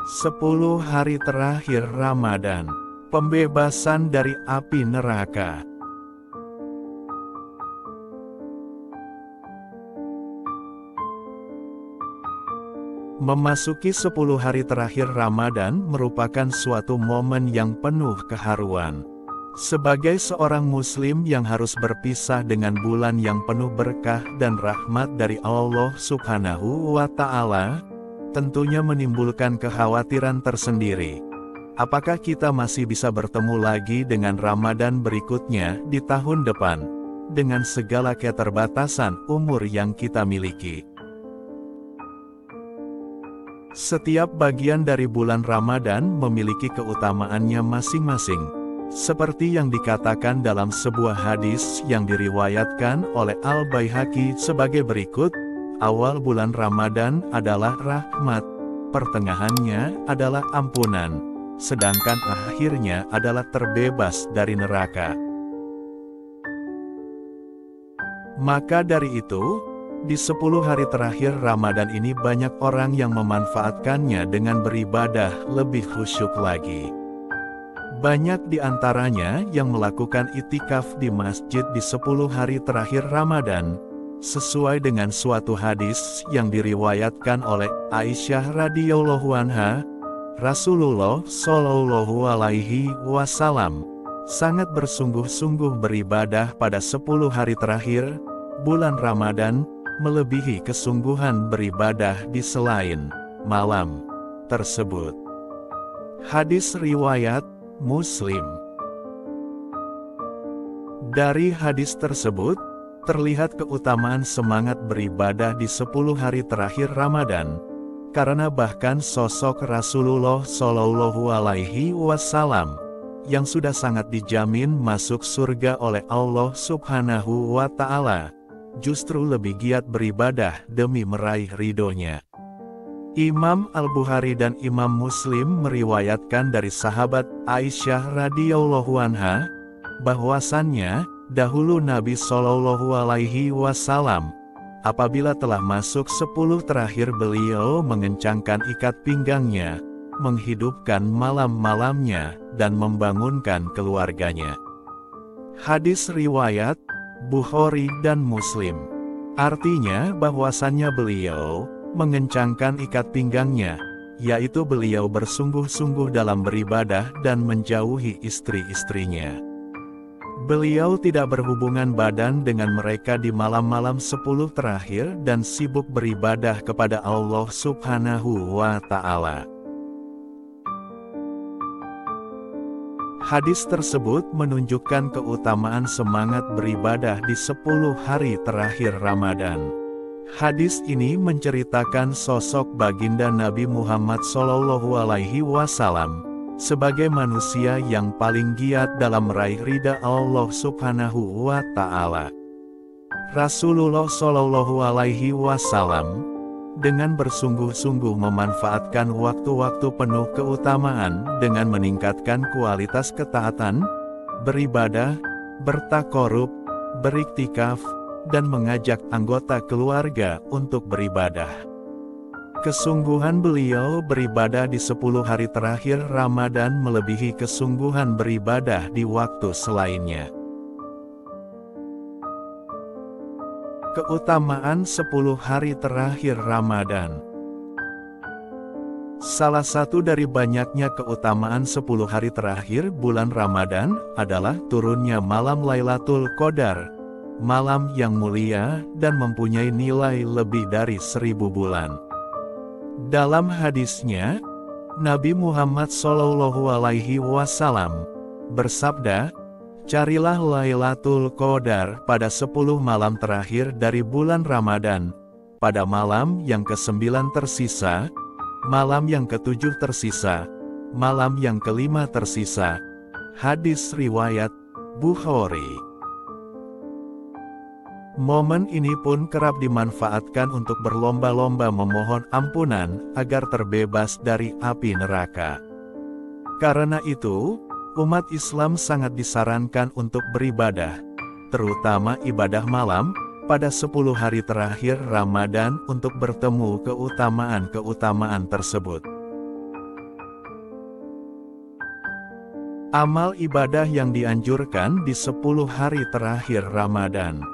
10 hari terakhir Ramadan. Pembebasan dari api neraka. Memasuki 10 hari terakhir Ramadan merupakan suatu momen yang penuh keharuan. Sebagai seorang muslim yang harus berpisah dengan bulan yang penuh berkah dan rahmat dari Allah Subhanahu wa Ta'ala, tentunya menimbulkan kekhawatiran tersendiri. Apakah kita masih bisa bertemu lagi dengan Ramadan berikutnya di tahun depan, dengan segala keterbatasan umur yang kita miliki? Setiap bagian dari bulan Ramadan memiliki keutamaannya masing-masing. Seperti yang dikatakan dalam sebuah hadis yang diriwayatkan oleh Al-Baihaqi sebagai berikut, awal bulan Ramadan adalah rahmat, pertengahannya adalah ampunan, sedangkan akhirnya adalah terbebas dari neraka. Maka dari itu, di 10 hari terakhir Ramadan ini banyak orang yang memanfaatkannya dengan beribadah lebih khusyuk lagi. Banyak di antaranya yang melakukan itikaf di masjid di 10 hari terakhir Ramadan, sesuai dengan suatu hadis yang diriwayatkan oleh Aisyah radhiyallahu anha, Rasulullah shallallahu alaihi wasallam sangat bersungguh-sungguh beribadah pada 10 hari terakhir bulan Ramadan, melebihi kesungguhan beribadah di selain malam tersebut. Hadis riwayat Muslim. Dari hadis tersebut, terlihat keutamaan semangat beribadah di 10 hari terakhir Ramadan, karena bahkan sosok Rasulullah Shallallahu Alaihi Wasallam yang sudah sangat dijamin masuk surga oleh Allah Subhanahu wa Ta'ala, justru lebih giat beribadah demi meraih ridhonya. Imam Al-Bukhari dan Imam Muslim meriwayatkan dari sahabat Aisyah radhiyallahu anha, bahwasannya dahulu Nabi Shallallahu Alaihi Wasallam, apabila telah masuk 10 terakhir beliau mengencangkan ikat pinggangnya, menghidupkan malam-malamnya, dan membangunkan keluarganya. Hadis riwayat Bukhari dan Muslim. Artinya bahwasannya beliau mengencangkan ikat pinggangnya, yaitu beliau bersungguh-sungguh dalam beribadah dan menjauhi istri-istrinya. Beliau tidak berhubungan badan dengan mereka di malam-malam 10 terakhir dan sibuk beribadah kepada Allah Subhanahu wa Ta'ala. Hadis tersebut menunjukkan keutamaan semangat beribadah di 10 hari terakhir Ramadan. Hadis ini menceritakan sosok baginda Nabi Muhammad SAW sebagai manusia yang paling giat dalam meraih ridha Allah Subhanahu wa Ta'ala. Rasulullah Shallallahu Alaihi Wasallam dengan bersungguh-sungguh memanfaatkan waktu-waktu penuh keutamaan dengan meningkatkan kualitas ketaatan, beribadah, bertakorub, beriktikaf, dan mengajak anggota keluarga untuk beribadah. Kesungguhan beliau beribadah di 10 hari terakhir Ramadan melebihi kesungguhan beribadah di waktu selainnya. Keutamaan 10 hari terakhir Ramadan. Salah satu dari banyaknya keutamaan 10 hari terakhir bulan Ramadan adalah turunnya malam Lailatul Qadar, malam yang mulia dan mempunyai nilai lebih dari 1000 bulan. Dalam hadisnya, Nabi Muhammad SAW bersabda, "Carilah Lailatul Qadar pada 10 malam terakhir dari bulan Ramadan, pada malam yang ke-9 tersisa, malam yang ke-7 tersisa, malam yang ke-5 tersisa." Hadis riwayat Bukhari. Momen ini pun kerap dimanfaatkan untuk berlomba-lomba memohon ampunan agar terbebas dari api neraka. Karena itu, umat Islam sangat disarankan untuk beribadah, terutama ibadah malam, pada 10 hari terakhir Ramadan untuk bertemu keutamaan-keutamaan tersebut. Amal ibadah yang dianjurkan di 10 hari terakhir Ramadan.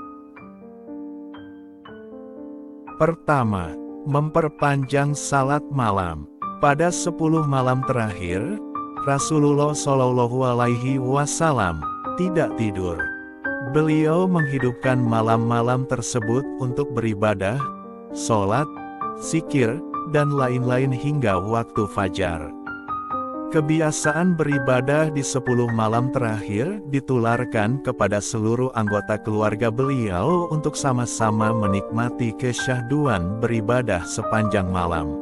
Pertama, memperpanjang salat malam. Pada 10 malam terakhir, Rasulullah Shallallahu Alaihi Wasallam tidak tidur. Beliau menghidupkan malam-malam tersebut untuk beribadah, sholat, zikir, dan lain-lain hingga waktu fajar. Kebiasaan beribadah di 10 malam terakhir ditularkan kepada seluruh anggota keluarga beliau untuk sama-sama menikmati kesyahduan beribadah sepanjang malam.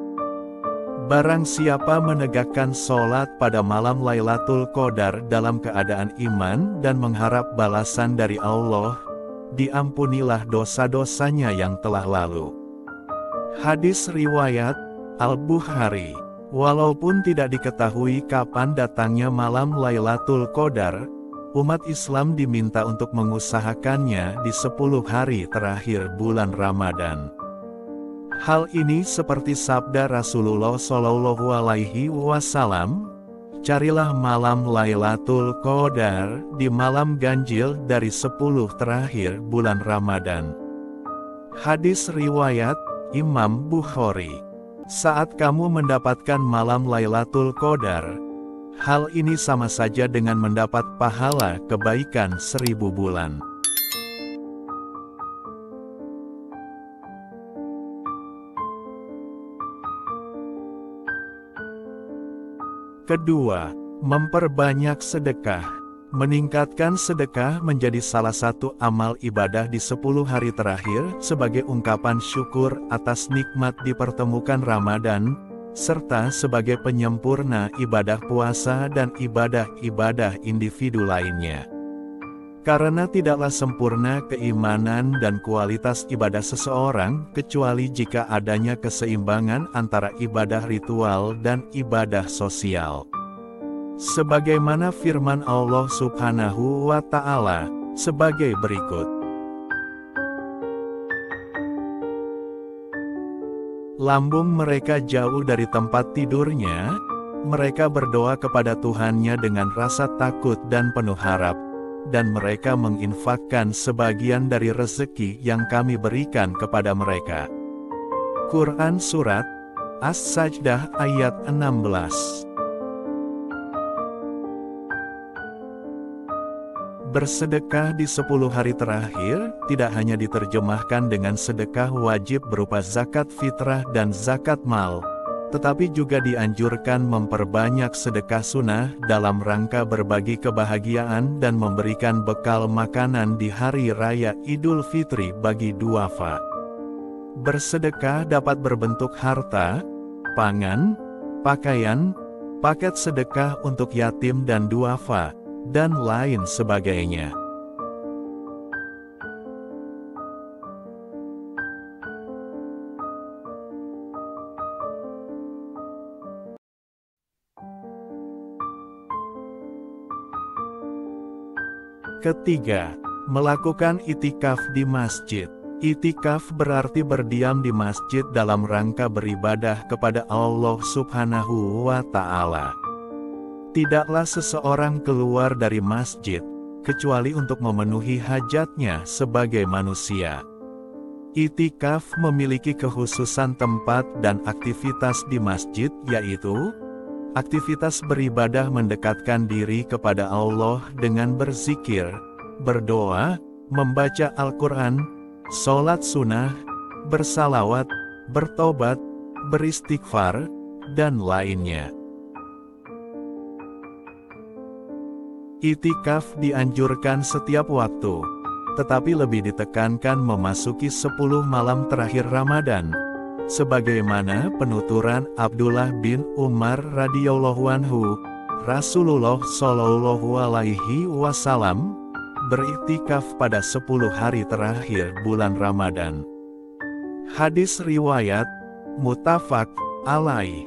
Barang siapa menegakkan sholat pada malam Lailatul Qadar dalam keadaan iman dan mengharap balasan dari Allah, diampunilah dosa-dosanya yang telah lalu. Hadis riwayat Al-Bukhari. Walaupun tidak diketahui kapan datangnya malam Lailatul Qadar, umat Islam diminta untuk mengusahakannya di 10 hari terakhir bulan Ramadan. Hal ini seperti sabda Rasulullah Shallallahu Alaihi Wasallam, "Carilah malam Lailatul Qadar di malam ganjil dari 10 terakhir bulan Ramadan." Hadis riwayat Imam Bukhari. Saat kamu mendapatkan malam Lailatul Qadar, hal ini sama saja dengan mendapat pahala kebaikan 1000 bulan. Kedua, memperbanyak sedekah. Meningkatkan sedekah menjadi salah satu amal ibadah di 10 hari terakhir sebagai ungkapan syukur atas nikmat dipertemukan Ramadan, serta sebagai penyempurna ibadah puasa dan ibadah-ibadah individu lainnya. Karena tidaklah sempurna keimanan dan kualitas ibadah seseorang kecuali jika adanya keseimbangan antara ibadah ritual dan ibadah sosial. Sebagaimana firman Allah Subhanahu wa Ta'ala sebagai berikut. Lambung mereka jauh dari tempat tidurnya, mereka berdoa kepada Tuhannya dengan rasa takut dan penuh harap, dan mereka menginfakkan sebagian dari rezeki yang kami berikan kepada mereka. Quran Surat As-Sajdah ayat 16. Bersedekah di 10 hari terakhir, tidak hanya diterjemahkan dengan sedekah wajib berupa zakat fitrah dan zakat mal, tetapi juga dianjurkan memperbanyak sedekah sunnah dalam rangka berbagi kebahagiaan dan memberikan bekal makanan di hari raya Idul Fitri bagi duafa. Bersedekah dapat berbentuk harta, pangan, pakaian, paket sedekah untuk yatim dan duafa, dan lain sebagainya. Ketiga, melakukan itikaf di masjid. Itikaf berarti berdiam di masjid dalam rangka beribadah kepada Allah Subhanahu wa Ta'ala. Tidaklah seseorang keluar dari masjid, kecuali untuk memenuhi hajatnya sebagai manusia. Itikaf memiliki kekhususan tempat dan aktivitas di masjid, yaitu aktivitas beribadah mendekatkan diri kepada Allah dengan berzikir, berdoa, membaca Al-Quran, sholat sunnah, bersalawat, bertobat, beristighfar, dan lainnya. Itikaf dianjurkan setiap waktu, tetapi lebih ditekankan memasuki 10 malam terakhir Ramadan, sebagaimana penuturan Abdullah bin Umar radhiyallahu anhu, Rasulullah Shallallahu Alaihi Wasallam beriktikaf pada 10 hari terakhir bulan Ramadan. Hadis riwayat muttafaq alaih.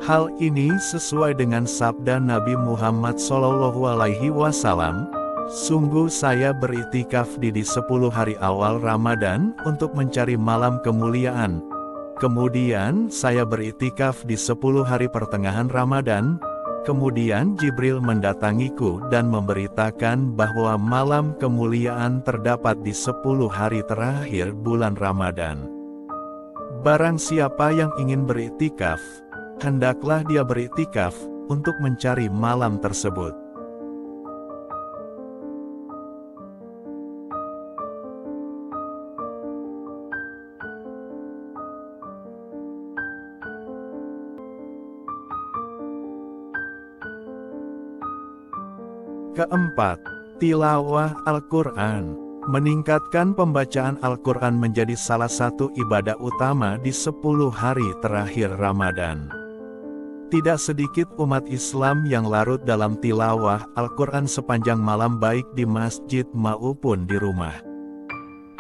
Hal ini sesuai dengan sabda Nabi Muhammad SAW, "Sungguh saya beriktikaf di 10 hari awal Ramadan untuk mencari malam kemuliaan. Kemudian saya beriktikaf di 10 hari pertengahan Ramadan. Kemudian Jibril mendatangiku dan memberitakan bahwa malam kemuliaan terdapat di 10 hari terakhir bulan Ramadan. Barang siapa yang ingin beriktikaf, hendaklah dia beriktikaf untuk mencari malam tersebut. Keempat, tilawah Al-Quran. Meningkatkan pembacaan Al-Quran menjadi salah satu ibadah utama di 10 hari terakhir Ramadan. Tidak sedikit umat Islam yang larut dalam tilawah Al-Quran sepanjang malam baik di masjid maupun di rumah.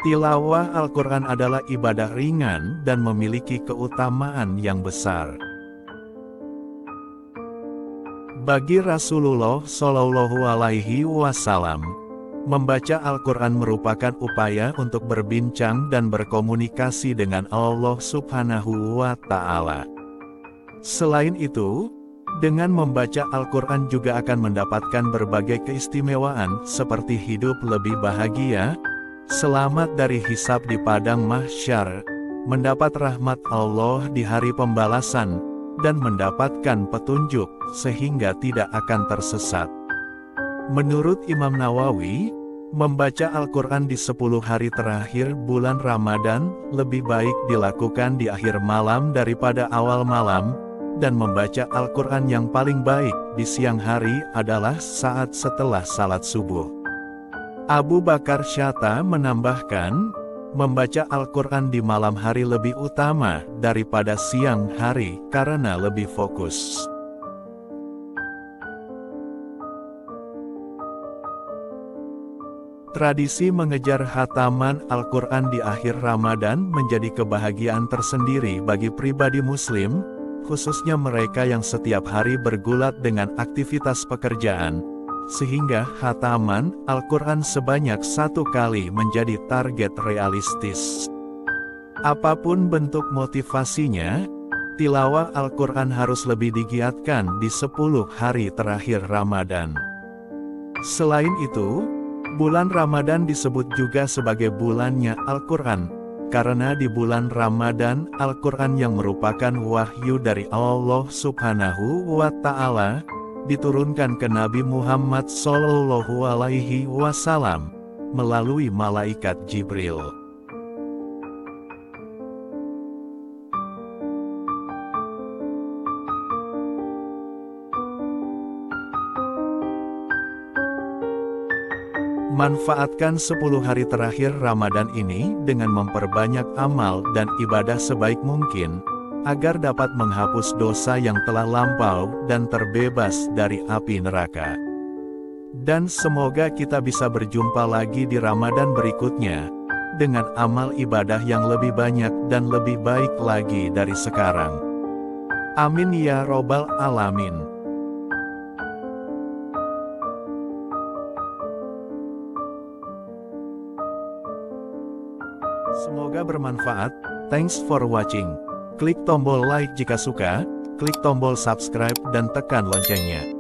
Tilawah Al-Quran adalah ibadah ringan dan memiliki keutamaan yang besar. Bagi Rasulullah Shallallahu Alaihi Wasallam, membaca Al-Quran merupakan upaya untuk berbincang dan berkomunikasi dengan Allah Subhanahu wa Ta'ala. Selain itu, dengan membaca Al-Quran juga akan mendapatkan berbagai keistimewaan seperti hidup lebih bahagia, selamat dari hisab di padang mahsyar, mendapat rahmat Allah di hari pembalasan, dan mendapatkan petunjuk sehingga tidak akan tersesat. Menurut Imam Nawawi, membaca Al-Quran di 10 hari terakhir bulan Ramadan lebih baik dilakukan di akhir malam daripada awal malam, dan membaca Al-Quran yang paling baik di siang hari adalah saat setelah salat subuh. Abu Bakar Syatta menambahkan, membaca Al-Quran di malam hari lebih utama daripada siang hari karena lebih fokus. Tradisi mengejar khataman Al-Quran di akhir Ramadan menjadi kebahagiaan tersendiri bagi pribadi Muslim, khususnya mereka yang setiap hari bergulat dengan aktivitas pekerjaan, sehingga khataman Al-Quran sebanyak 1 kali menjadi target realistis. Apapun bentuk motivasinya, tilawah Al-Quran harus lebih digiatkan di 10 hari terakhir Ramadan. Selain itu, bulan Ramadan disebut juga sebagai bulannya Al-Quran, karena di bulan Ramadan Al-Quran yang merupakan wahyu dari Allah Subhanahu wa Ta'ala, diturunkan ke Nabi Muhammad Shallallahu Alaihi Wasallam melalui malaikat Jibril. Manfaatkan 10 hari terakhir Ramadan ini dengan memperbanyak amal dan ibadah sebaik mungkin, agar dapat menghapus dosa yang telah lampau dan terbebas dari api neraka. Dan semoga kita bisa berjumpa lagi di Ramadan berikutnya, dengan amal ibadah yang lebih banyak dan lebih baik lagi dari sekarang. Amin ya robbal alamin. Semoga bermanfaat. Thanks for watching. Klik tombol like jika suka, klik tombol subscribe dan tekan loncengnya.